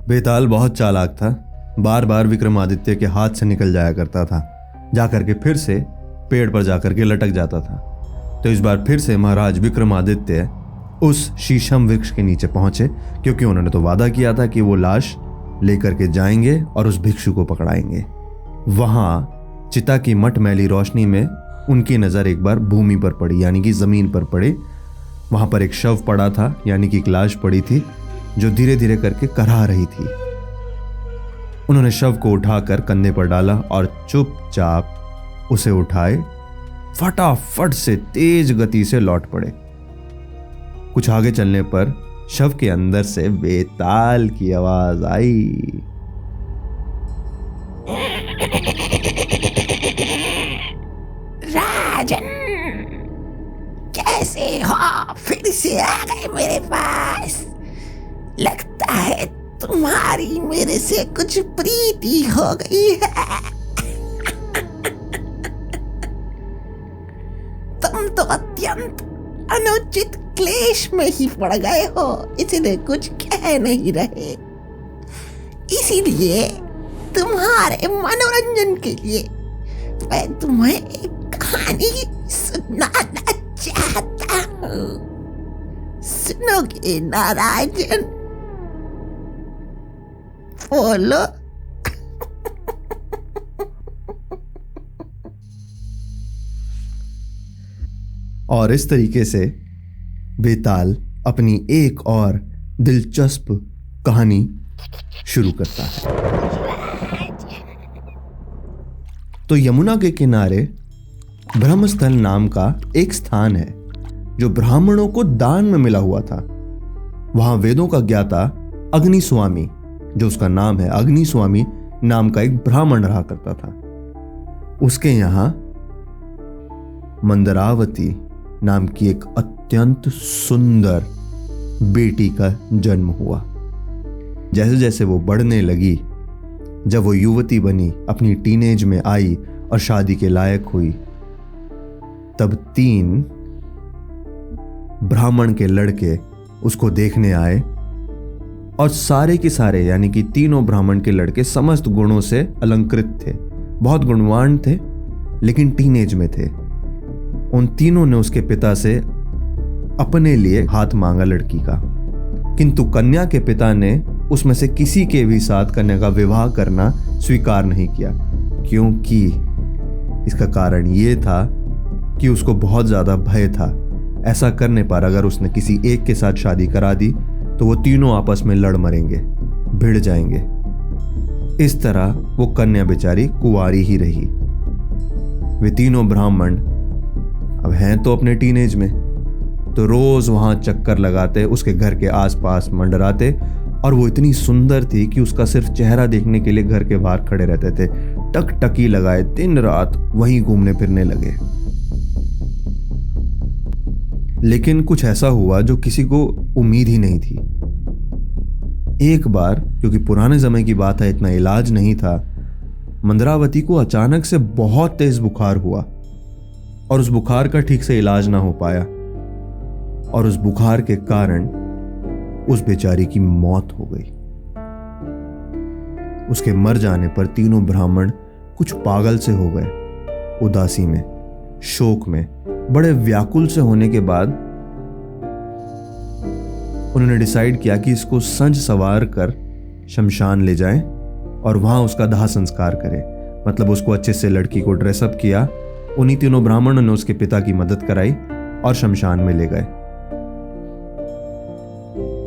बेताल बहुत चालाक था। बार बार विक्रमादित्य के हाथ से निकल जाया करता था, जाकर के फिर से पेड़ पर जाकर के लटक जाता था। तो इस बार फिर से महाराज विक्रमादित्य उस शीशम वृक्ष के नीचे पहुंचे, क्योंकि उन्होंने तो वादा किया था कि वो लाश लेकर के जाएंगे और उस भिक्षु को पकड़ाएंगे। वहां चिता की मटमैली रोशनी में उनकी नजर एक बार भूमि पर पड़ी, यानी कि जमीन पर पड़ी। वहां पर एक शव पड़ा था, यानी कि एक लाश पड़ी थी जो धीरे धीरे करके करहा रही थी। उन्होंने शव को उठाकर कंधे पर डाला और चुपचाप उसे उठाए फटाफट से तेज गति से लौट पड़े। कुछ आगे चलने पर शव के अंदर से बेताल की आवाज आई। राजन, कैसे हो? फिर से आ गए मेरे पास। लगता है तुम्हारी मेरे से कुछ प्रीति हो गई है। तुम तो अत्यंत अनुचित क्लेश में ही पड़ गए हो, इसलिए कुछ कह नहीं रहे। इसीलिए तुम्हारे मनोरंजन के लिए मैं तुम्हें एक कहानी सुनाना चाहता हूँ। सुनोगे ना राजन? बोलो। और इस तरीके से बेताल अपनी एक और दिलचस्प कहानी शुरू करता है। तो यमुना के किनारे ब्रह्मस्थल नाम का एक स्थान है जो ब्राह्मणों को दान में मिला हुआ था। वहां वेदों का ज्ञाता अग्निस्वामी, जो उसका नाम है अग्निस्वामी नाम का एक ब्राह्मण रहा करता था। उसके यहां मंदरावती नाम की एक अत्यंत सुंदर बेटी का जन्म हुआ। जैसे जैसे वो बढ़ने लगी, जब वो युवती बनी, अपनी टीनेज में आई और शादी के लायक हुई, तब 3 ब्राह्मण के लड़के उसको देखने आए। और सारे के सारे, यानी कि तीनों ब्राह्मण के लड़के समस्त गुणों से अलंकृत थे, बहुत गुणवान थे, लेकिन टीनेज में थे। उन तीनों ने उसके पिता से अपने लिए हाथ मांगा लड़की का, किंतु कन्या के पिता ने उसमें से किसी के भी साथ कन्या का विवाह करना स्वीकार नहीं किया, क्योंकि इसका कारण यह था कि उसको बहुत ज्यादा भय था। ऐसा करने पर अगर उसने किसी एक के साथ शादी करा दी तो वो तीनों आपस में लड़ मरेंगे, भिड़ जाएंगे। इस तरह वो कन्या बेचारी कुंवारी ही रही। वे तीनों ब्राह्मण अब हैं तो अपने टीनेज में, तो रोज वहां चक्कर लगाते, उसके घर के आसपास मंडराते, और वो इतनी सुंदर थी कि उसका सिर्फ चेहरा देखने के लिए घर के बाहर खड़े रहते थे। टकटकी लगाए दिन रात वहीं घूमने फिरने लगे। लेकिन कुछ ऐसा हुआ जो किसी को उम्मीद ही नहीं थी। एक बार, क्योंकि पुराने समय की बात है, इतना इलाज नहीं था, मंदरावती को अचानक से बहुत तेज बुखार हुआ और उस बुखार का ठीक से इलाज ना हो पाया, और उस बुखार के कारण उस बेचारी की मौत हो गई। उसके मर जाने पर तीनों ब्राह्मण कुछ पागल से हो गए। उदासी में, शोक में, बड़े व्याकुल से होने के बाद उन्होंने डिसाइड किया कि इसको संज सवार कर शमशान ले जाएं और वहां उसका दाह संस्कार करें। मतलब उसको अच्छे से लड़की को ड्रेसअप किया। उन्हीं तीनों ब्राह्मणों ने उसके पिता की मदद कराई और शमशान में ले गए।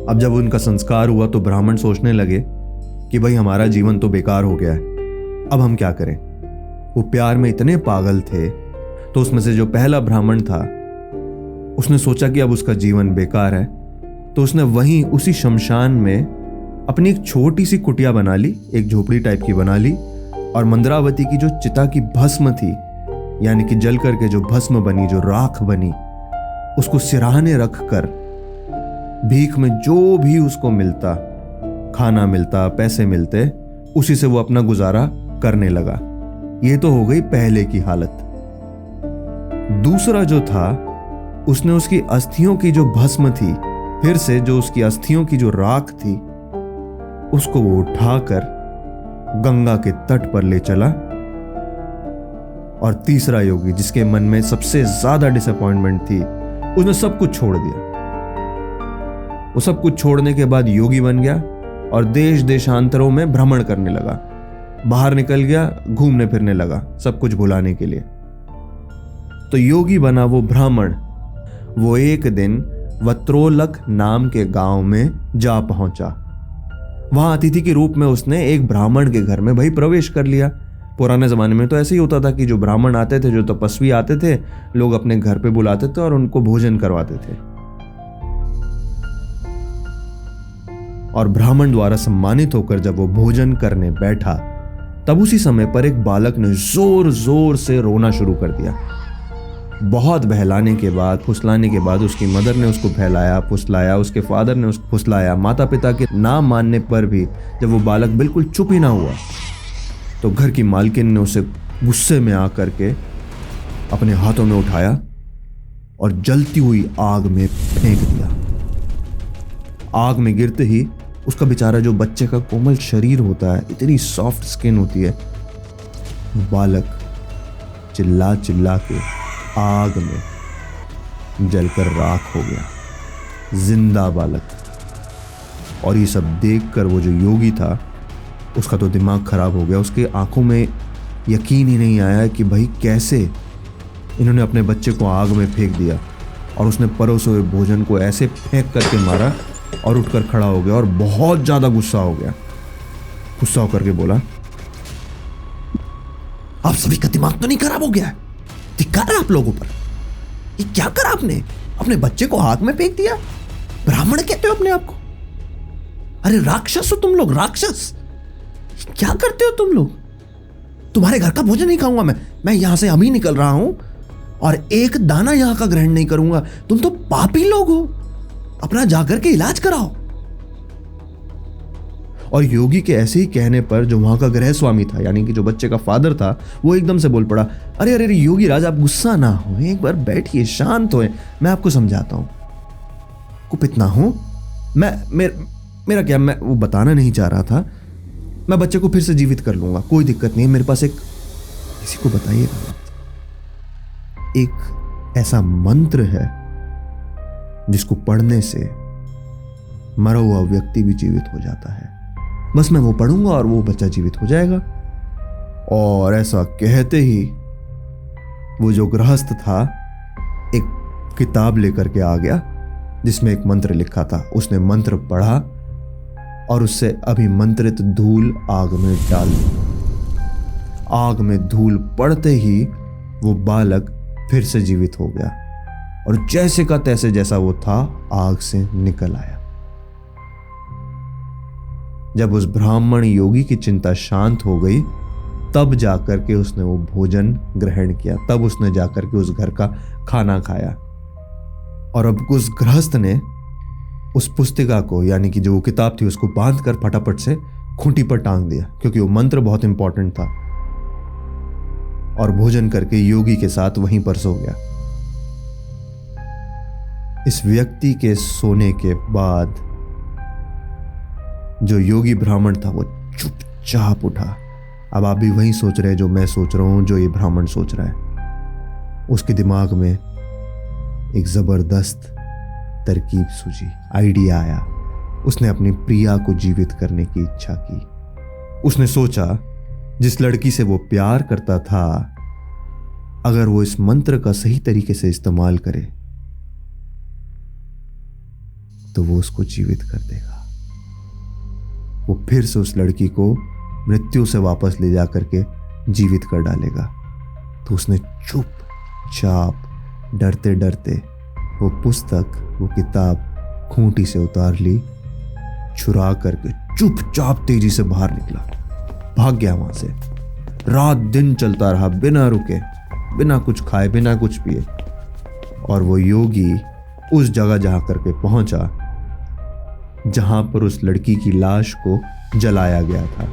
अब जब उनका संस्कार हुआ तो ब्राह्मण सोचने लगे कि भाई हमारा जीवन तो बेकार हो गया है, अब हम क्या करें। वो प्यार में इतने पागल थे, तो उसमें से जो पहला ब्राह्मण था उसने सोचा कि अब उसका जीवन बेकार है, तो उसने वहीं उसी शमशान में अपनी एक छोटी सी कुटिया बना ली, एक झोपड़ी टाइप की बना ली, और मंदरावती की जो चिता की भस्म थी, यानी कि जल करके जो भस्म बनी, जो राख बनी, उसको सिराहने रख कर भीख में जो भी उसको मिलता, खाना मिलता, पैसे मिलते, उसी से वो अपना गुजारा करने लगा। ये तो हो गई पहले की हालत। दूसरा जो था, उसने उसकी अस्थियों की जो भस्म थी, फिर से जो उसकी अस्थियों की जो राख थी, उसको वो उठाकर गंगा के तट पर ले चला। और तीसरा योगी, जिसके मन में सबसे ज्यादा डिसअपॉइंटमेंट थी, उसने सब कुछ छोड़ दिया। वो सब कुछ छोड़ने के बाद योगी बन गया और देश देशांतरों में भ्रमण करने लगा। बाहर निकल गया, घूमने फिरने लगा, सब कुछ भुलाने के लिए। तो योगी बना वो ब्राह्मण। वो एक दिन वत्रोलक नाम के गांव में जा पहुंचा। वहां अतिथि के रूप में उसने एक ब्राह्मण के घर में भाई प्रवेश कर लिया। पुराने जमाने में तो ऐसे ही होता था कि जो ब्राह्मण आते थे, जो तपस्वी आते थे, लोग अपने घर पे बुलाते थे और उनको भोजन करवाते थे। और ब्राह्मण द्वारा सम्मानित होकर जब वो भोजन करने बैठा, तब उसी समय पर एक बालक ने जोर जोर से रोना शुरू कर दिया। बहुत बहलाने के बाद, फुसलाने के बाद उसकी मदर ने उसको बहलाया, फुसलाया, उसके फादर ने उसको फुसलाया। माता पिता के ना मानने पर भी जब वो बालक बिल्कुल चुप ही ना हुआ, तो घर की मालकिन ने उसे गुस्से में आकर के अपने हाथों में उठाया और जलती हुई आग में फेंक दिया। आग में गिरते ही उसका बेचारा जो बच्चे का कोमल शरीर होता है, इतनी सॉफ्ट स्किन होती है, बालक चिल्ला चिल्ला के आग में जलकर राख हो गया, जिंदा बालक। और ये सब देखकर वो जो योगी था, उसका तो दिमाग खराब हो गया। उसके आंखों में यकीन ही नहीं आया कि भाई कैसे इन्होंने अपने बच्चे को आग में फेंक दिया। और उसने परोसे हुए भोजन को ऐसे फेंक करके मारा और उठकर खड़ा हो गया और बहुत ज्यादा गुस्सा हो गया। गुस्सा होकर के बोला, आप सभी का दिमाग तो नहीं खराब हो गया है? धिक्कार है आप लोगों पर। ये क्या करा आपने? अपने बच्चे को आग में फेंक दिया? ब्राह्मण कहते हो अपने आप को? अरे राक्षस हो तुम लोग, राक्षस! क्या करते हो तुम लोग? तुम्हारे घर का भोजन नहीं खाऊंगा मैं यहां से अभी निकल रहा हूं और एक दाना यहां का ग्रहण नहीं करूंगा। तुम तो पापी लोग हो, अपना जाकर के इलाज कराओ। और योगी के ऐसे ही कहने पर जो वहां का गृह स्वामी था, यानी कि जो बच्चे का फादर था, वो एकदम से बोल पड़ा, अरे अरे योगी राज, आप गुस्सा ना हो, एक बार बैठिए, शांत होए, मैं आपको समझाता हूं। कुपित ना हो, मेरा क्या, मैं वो बताना नहीं चाह रहा था। मैं बच्चे को फिर से जीवित कर लूंगा, कोई दिक्कत नहीं है। मेरे पास एक, किसी को बताइएगा, एक ऐसा मंत्र है जिसको पढ़ने से मरा हुआ व्यक्ति भी जीवित हो जाता है। बस मैं वो पढ़ूंगा और वो बच्चा जीवित हो जाएगा। और ऐसा कहते ही वो जो गृहस्थ था एक किताब लेकर के आ गया जिसमें एक मंत्र लिखा था। उसने मंत्र पढ़ा और उससे अभिमंत्रित धूल आग में डाल दी। आग में धूल पड़ते ही वो बालक फिर से जीवित हो गया और जैसे का तैसे जैसा वो था आग से निकल आया। जब उस ब्राह्मण योगी की चिंता शांत हो गई, तब जाकर के उसने वो भोजन ग्रहण किया, तब उसने जाकर के उस घर का खाना खाया। और अब उस गृहस्थ ने उस पुस्तिका को, यानी कि जो किताब थी, उसको बांधकर फटाफट से खूंटी पर टांग दिया, क्योंकि वो मंत्र बहुत इंपॉर्टेंट था। और भोजन करके योगी के साथ वहीं पर सो गया। इस व्यक्ति के सोने के बाद जो योगी ब्राह्मण था वो चुपचाप उठा। अब आप भी वही सोच रहे हैं जो मैं सोच रहा हूं, जो ये ब्राह्मण सोच रहा है। उसके दिमाग में एक जबरदस्त तरकीब सूझी, आइडिया आया। उसने अपनी प्रिया को जीवित करने की इच्छा की। उसने सोचा, जिस लड़की से वो प्यार करता था, अगर वो इस मंत्र का सही तरीके से इस्तेमाल करे तो वो उसको जीवित कर देगा। वो फिर से उस लड़की को मृत्यु से वापस ले जा करके जीवित कर डालेगा। तो उसने चुपचाप, डरते डरते वो पुस्तक, वो किताब खूंटी से उतार ली, छुरा करके चुपचाप तेजी से बाहर निकला, भाग गया वहां से। रात दिन चलता रहा, बिना रुके, बिना कुछ खाए, बिना कुछ पिए। और वो योगी उस जगह जहां करके पहुंचा जहां पर उस लड़की की लाश को जलाया गया था।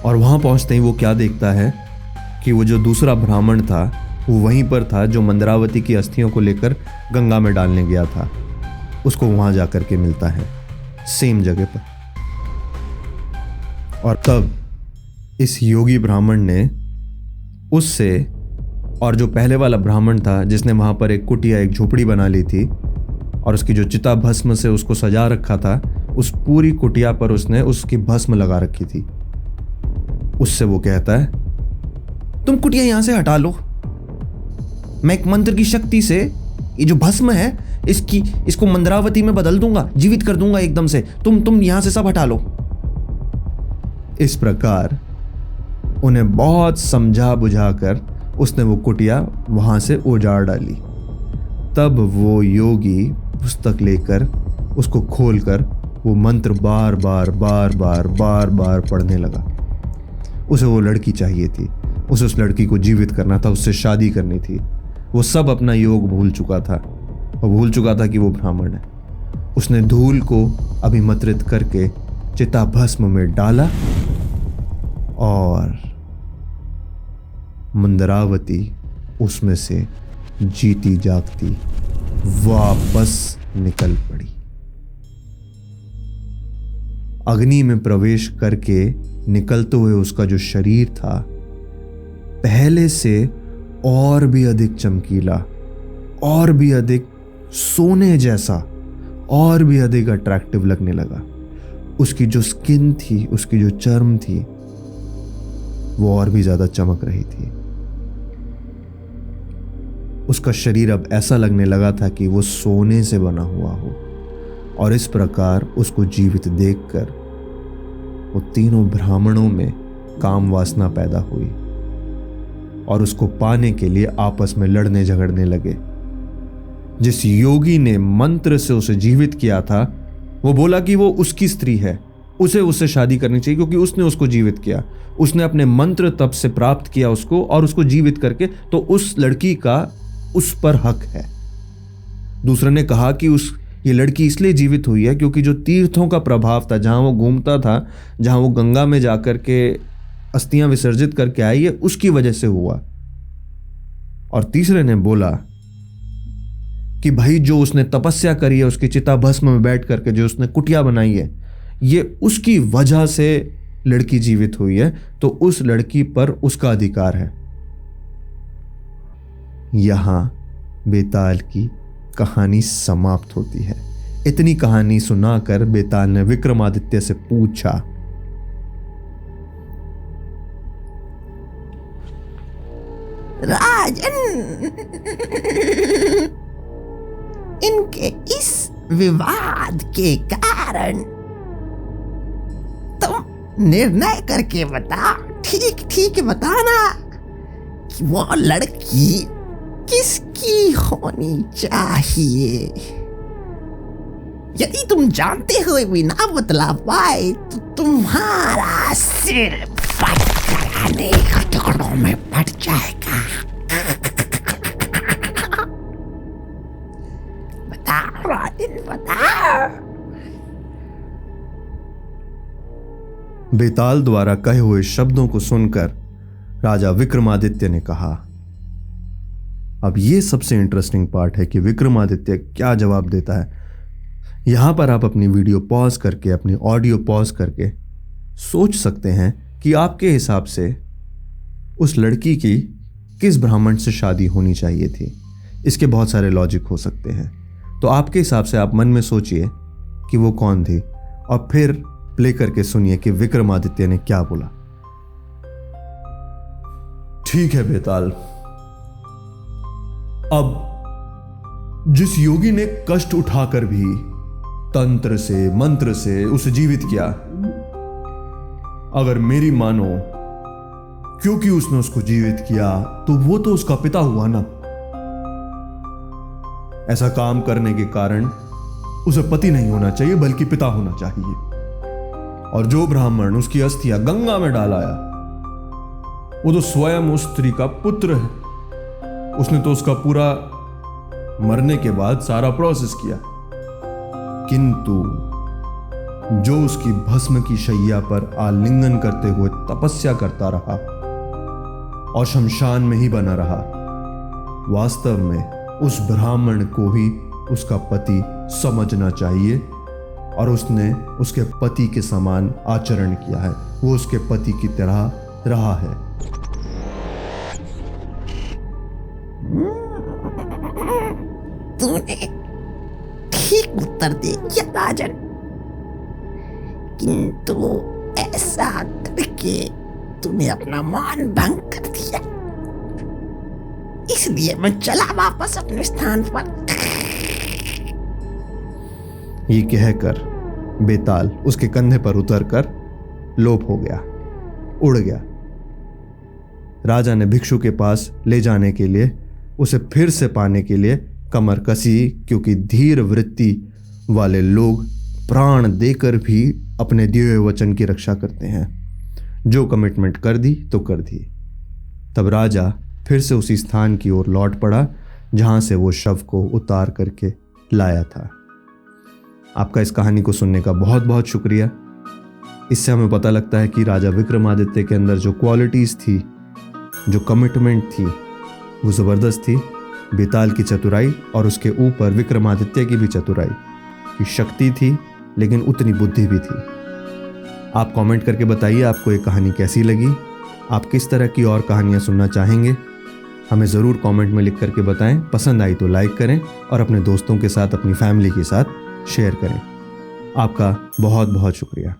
और वहां पहुंचते ही वो क्या देखता है कि वो जो दूसरा ब्राह्मण था वो वहीं पर था, जो मंदरावती की अस्थियों को लेकर गंगा में डालने गया था। उसको वहां जाकर के मिलता है, सेम जगह पर। और तब इस योगी ब्राह्मण ने उससे और जो पहले वाला ब्राह्मण था जिसने वहाँ पर एक कुटिया, एक झोपड़ी बना ली थी और उसकी जो चिता भस्म से उसको सजा रखा था, उस पूरी कुटिया पर उसने उसकी भस्म लगा रखी थी। उससे वो कहता है, तुम कुटिया यहां से हटा लो, मैं एक मंत्र की शक्ति से ये जो भस्म है इसको मंद्रावती में बदल दूंगा, जीवित कर दूंगा एकदम से। तुम यहां से सब हटा लो। इस प्रकार उन्हें बहुत समझा बुझाकर उसने वो कुटिया वहां से उजाड़ डाली। तब वो योगी पुस्तक लेकर उसको खोलकर वो मंत्र बार बार पढ़ने लगा। उसे वो लड़की चाहिए थी, उसे उस लड़की को जीवित करना था, उससे शादी करनी थी। वो सब अपना योग भूल चुका था और भूल चुका था कि वो ब्राह्मण है। उसने धूल को अभिमंत्रित करके चिता भस्म में डाला और मंदरावती उसमें से जीती जागती वापस निकल पड़ी। अग्नि में प्रवेश करके निकलते हुए उसका जो शरीर था पहले से और भी अधिक चमकीला, और भी अधिक सोने जैसा, और भी अधिक अट्रैक्टिव लगने लगा। उसकी जो स्किन थी, उसकी जो चर्म थी, वो और भी ज्यादा चमक रही थी। उसका शरीर अब ऐसा लगने लगा था कि वो सोने से बना हुआ हो। और इस प्रकार उसको जीवित देखकर वो तीनों ब्राह्मणों में काम वासना पैदा हुई और उसको पाने के लिए आपस में लड़ने झगड़ने लगे। जिस योगी ने मंत्र से उसे जीवित किया था वो बोला कि वो उसकी स्त्री है, उसे उससे शादी करनी चाहिए क्योंकि उसने उसको जीवित किया, उसने अपने मंत्र तप से प्राप्त किया उसको और उसको जीवित करके, तो उस लड़की का उस पर हक है। दूसरे ने कहा कि ये लड़की इसलिए जीवित हुई है क्योंकि जो तीर्थों का प्रभाव था, जहां वो घूमता था, जहां वो गंगा में जाकर के अस्थियां विसर्जित करके आई है, उसकी वजह से हुआ। और तीसरे ने बोला कि भाई जो उसने तपस्या करी है, उसकी चिता भस्म में बैठ करके जो उसने कुटिया बनाई है, ये उसकी वजह से लड़की जीवित हुई है, तो उस लड़की पर उसका अधिकार है। यहां बेताल की कहानी समाप्त होती है। इतनी कहानी सुनाकर बेताल ने विक्रमादित्य से पूछा, राजन, इनके इस विवाद के कारण तुम निर्णय करके बता, ठीक बताना कि वो लड़की किसकी होनी चाहिए। यदि तुम जानते हुए भी ना बतला पाए तो तुम्हारा सिर फटकर अनेक टुकड़ों में फट जाएगा। बताओ राजन, बताओ। बेताल द्वारा कहे हुए शब्दों को सुनकर राजा विक्रमादित्य ने कहा, अब यह सबसे इंटरेस्टिंग पार्ट है कि विक्रमादित्य क्या जवाब देता है। यहां पर आप अपनी वीडियो पॉज करके, अपनी ऑडियो पॉज करके सोच सकते हैं कि आपके हिसाब से उस लड़की की किस ब्राह्मण से शादी होनी चाहिए थी। इसके बहुत सारे लॉजिक हो सकते हैं, तो आपके हिसाब से आप मन में सोचिए कि वो कौन थी और फिर प्ले करके सुनिए कि विक्रमादित्य ने क्या बोला। ठीक है बेताल, अब जिस योगी ने कष्ट उठाकर भी तंत्र से, मंत्र से उसे जीवित किया, अगर मेरी मानो क्योंकि उसने उसको जीवित किया तो वो तो उसका पिता हुआ ना। ऐसा काम करने के कारण उसे पति नहीं होना चाहिए बल्कि पिता होना चाहिए। और जो ब्राह्मण उसकी अस्थियां गंगा में डाल आया वो तो स्वयं उस स्त्री का पुत्र है। उसने तो उसका पूरा मरने के बाद सारा प्रोसेस किया, किंतु जो उसकी भस्म की शैया पर आलिंगन करते हुए तपस्या करता रहा और शमशान में ही बना रहा, वास्तव में उस ब्राह्मण को ही उसका पति समझना चाहिए और उसने उसके पति के समान आचरण किया है। वो उसके पति की तरह रहा है। तूने ठीक उत्तर दे दिया राजन, किंतु ऐसा करके तूने अपना मान भंग कर दिया, इसलिए मैं चला वापस अपने स्थान पर। ये कहकर बेताल उसके कंधे पर उतरकर लोप हो गया, उड़ गया। राजा ने भिक्षु के पास ले जाने के लिए, उसे फिर से पाने के लिए कमर कसी, क्योंकि धीर वृत्ति वाले लोग प्राण देकर भी अपने दिए हुए वचन की रक्षा करते हैं। जो कमिटमेंट कर दी तो कर दी। तब राजा फिर से उसी स्थान की ओर लौट पड़ा जहां से वो शव को उतार करके लाया था। आपका इस कहानी को सुनने का बहुत बहुत शुक्रिया। इससे हमें पता लगता है कि राजा विक्रमादित्य के अंदर जो क्वालिटीज थी, जो कमिटमेंट थी, वो ज़बरदस्त थी। बेताल की चतुराई और उसके ऊपर विक्रमादित्य की भी चतुराई की शक्ति थी, लेकिन उतनी बुद्धि भी थी। आप कमेंट करके बताइए आपको ये कहानी कैसी लगी। आप किस तरह की और कहानियाँ सुनना चाहेंगे, हमें ज़रूर कमेंट में लिख करके बताएं। पसंद आई तो लाइक करें और अपने दोस्तों के साथ, अपनी फैमिली के साथ शेयर करें। आपका बहुत बहुत शुक्रिया।